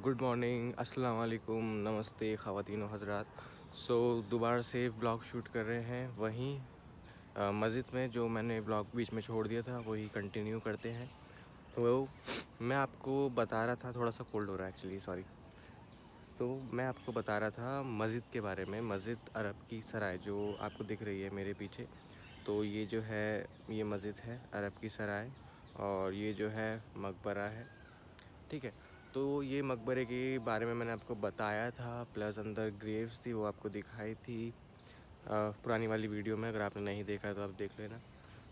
Good morning, अस्सलाम वालेकुम, नमस्ते ख़वातीन व हज़रात। दोबारा से व्लॉग शूट कर रहे हैं वहीं मस्जिद में। जो मैंने व्लॉग बीच में छोड़ दिया था वही कंटिन्यू करते हैं। तो मैं आपको बता रहा था, थोड़ा सा कोल्ड हो रहा है एक्चुअली, सॉरी। तो मैं आपको बता रहा था मस्जिद के बारे में। मस्जिद अरब की सराय जो आपको दिख रही है मेरे पीछे, तो ये जो है ये मस्जिद है अरब की सराय, और ये जो है मकबरा है। ठीक है, तो ये मकबरे के बारे में मैंने आपको बताया था, प्लस अंदर ग्रेव्स थी वो आपको दिखाई थी पुरानी वाली वीडियो में। अगर आपने नहीं देखा तो आप देख लेना।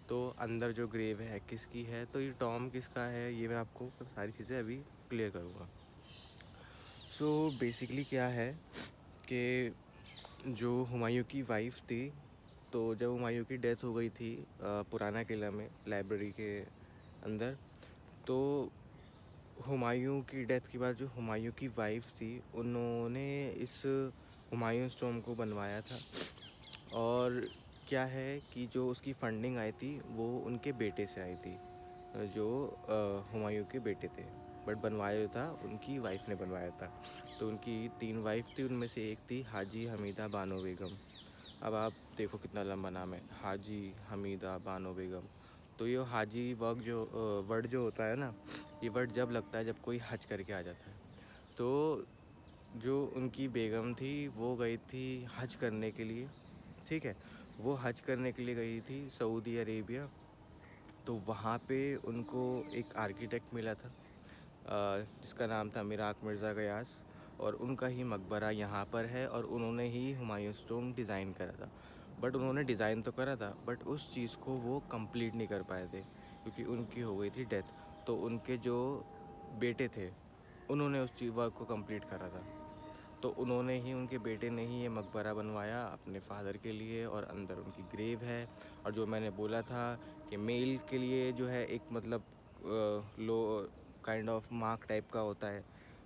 तो अंदर जो ग्रेव है किसकी है, तो ये टॉम किसका है, ये मैं आपको सारी चीज़ें अभी क्लियर करूँगा। बेसिकली क्या है कि जो हुमायूं की वाइफ थी, तो जब हुमायूं की डेथ हो गई थी पुराना किला में लाइब्रेरी के अंदर, तो हुमायूं की डेथ के बाद जो हुमायूं की वाइफ थी उन्होंने इस हुमायूं स्टोम को बनवाया था। और क्या है कि जो उसकी फंडिंग आई थी वो उनके बेटे से आई थी, जो हुमायूं के बेटे थे, बट बनवाया था उनकी वाइफ ने बनवाया था। तो उनकी 3 वाइफ थी, उनमें से एक थी हाजी हमीदा बानो बेगम। अब आप देखो कितना लंबा नाम है, हाजी हमीदा बानो बेगम। तो ये हाजी वर्ड जो होता है ना, ये वर्ड जब लगता है जब कोई हज करके आ जाता है। तो जो उनकी बेगम थी वो गई थी हज करने के लिए। ठीक है, वो हज करने के लिए गई थी सऊदी अरेबिया। तो वहाँ पे उनको एक आर्किटेक्ट मिला था जिसका नाम था मिराक मिर्ज़ा गयास, और उनका ही मकबरा यहाँ पर है, और उन्होंने ही हुमायूं स्टोम डिज़ाइन करा था। बट उन्होंने डिज़ाइन तो करा था, बट उस चीज़ को वो कंप्लीट नहीं कर पाए थे क्योंकि उनकी हो गई थी डेथ। तो उनके जो बेटे थे उन्होंने उस चीज़ वर्क को कंप्लीट करा था। तो उन्होंने ही, उनके बेटे ने ही ये मकबरा बनवाया अपने फादर के लिए, और अंदर उनकी ग्रेव है। और जो मैंने बोला था कि मेल के लिए जो है एक मतलब लो काइंड ऑफ मार्क टाइप का होता है,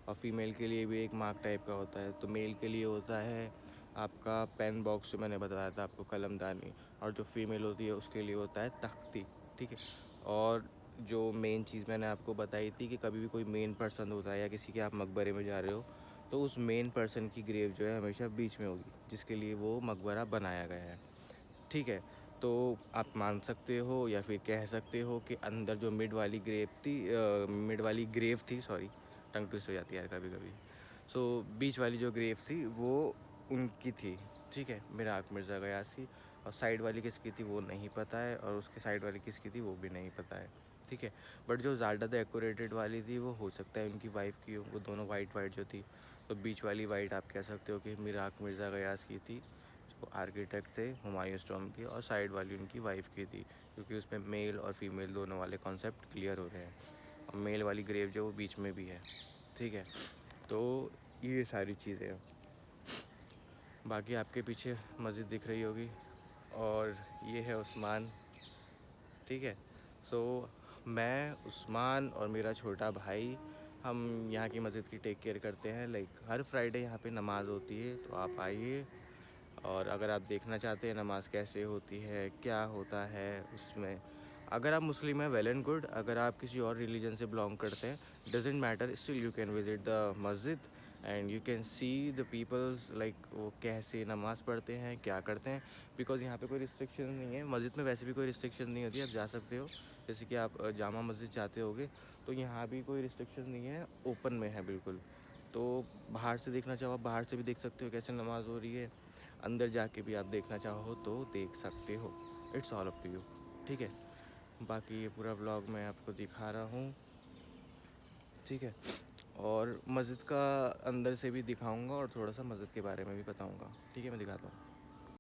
और फीमेल के लिए भी एक मार्क टाइप का होता है। तो मेल के लिए होता है आपका पेन बॉक्स, जो मैंने बताया था आपको, कलमदानी, और जो फीमेल होती है उसके लिए होता है तख्ती। ठीक है, और जो मेन चीज़ मैंने आपको बताई थी कि कभी भी कोई मेन पर्सन होता है या किसी के आप मकबरे में जा रहे हो, तो उस मेन पर्सन की ग्रेव जो है हमेशा बीच में होगी, जिसके लिए वो मकबरा बनाया गया है। ठीक है, तो आप मान सकते हो या फिर कह सकते हो कि अंदर जो मिड वाली ग्रेव थी, सॉरी टंग ट्विस्ट हो जाती है यार कभी कभी। बीच वाली जो ग्रेव थी वो उनकी थी। ठीक है, मिराक मिर्ज़ा गयास की। और साइड वाली किसकी थी वो नहीं पता है, और उसके साइड वाली किसकी थी वो भी नहीं पता है। ठीक है, बट जो ज़्यादा डेकोरेटेड वाली थी वो हो सकता है उनकी वाइफ की हो, वो दोनों वाइट वाइट जो थी। तो बीच वाली वाइट आप कह सकते हो कि मिराक मिर्ज़ा गयास की थी, जो आर्किटेक्ट थे हुमायूं स्टोम की, और साइड वाली उनकी वाइफ की थी, क्योंकि उसमें मेल और फीमेल दोनों वाले कॉन्सेप्ट क्लियर हो रहे हैं। और मेल वाली ग्रेव जो वो बीच में भी है। ठीक है, तो ये सारी चीज़ें हैं। बाकी आपके पीछे मस्जिद दिख रही होगी, और ये है उस्मान। ठीक है, मैं, उस्मान और मेरा छोटा भाई, हम यहाँ की मस्जिद की टेक केयर करते हैं। लाइक हर फ्राइडे यहाँ पे नमाज़ होती है, तो आप आइए। और अगर आप देखना चाहते हैं नमाज़ कैसे होती है, क्या होता है उसमें, अगर आप मुस्लिम हैं वेल एंड गुड। अगर आप किसी और रिलीजन से बिलोंग करते हैं, doesn't matter, still you can visit the मस्जिद and you can see the peoples like वो कैसे नमाज़ पढ़ते हैं, क्या करते हैं। बिकॉज़ यहाँ पे कोई रिस्ट्रिक्शन नहीं है, मस्जिद में वैसे भी कोई रिस्ट्रिक्शन नहीं होती, आप जा सकते हो। जैसे कि आप जामा मस्जिद जाते होगे, तो यहाँ भी कोई रिस्ट्रिक्शन नहीं है, ओपन में है बिल्कुल। तो बाहर से देखना चाहो आप बाहर से भी देख सकते हो कैसे नमाज़ हो रही है, अंदर जाके भी आप देखना चाहो तो देख सकते हो। It's all up to you. ठीक है, बाकी ये पूरा व्लॉग मैं आपको दिखा रहा हूँ। ठीक है, और मस्जिद का अंदर से भी दिखाऊंगा, और थोड़ा सा मस्जिद के बारे में भी बताऊंगा। ठीक है, मैं दिखाता हूँ।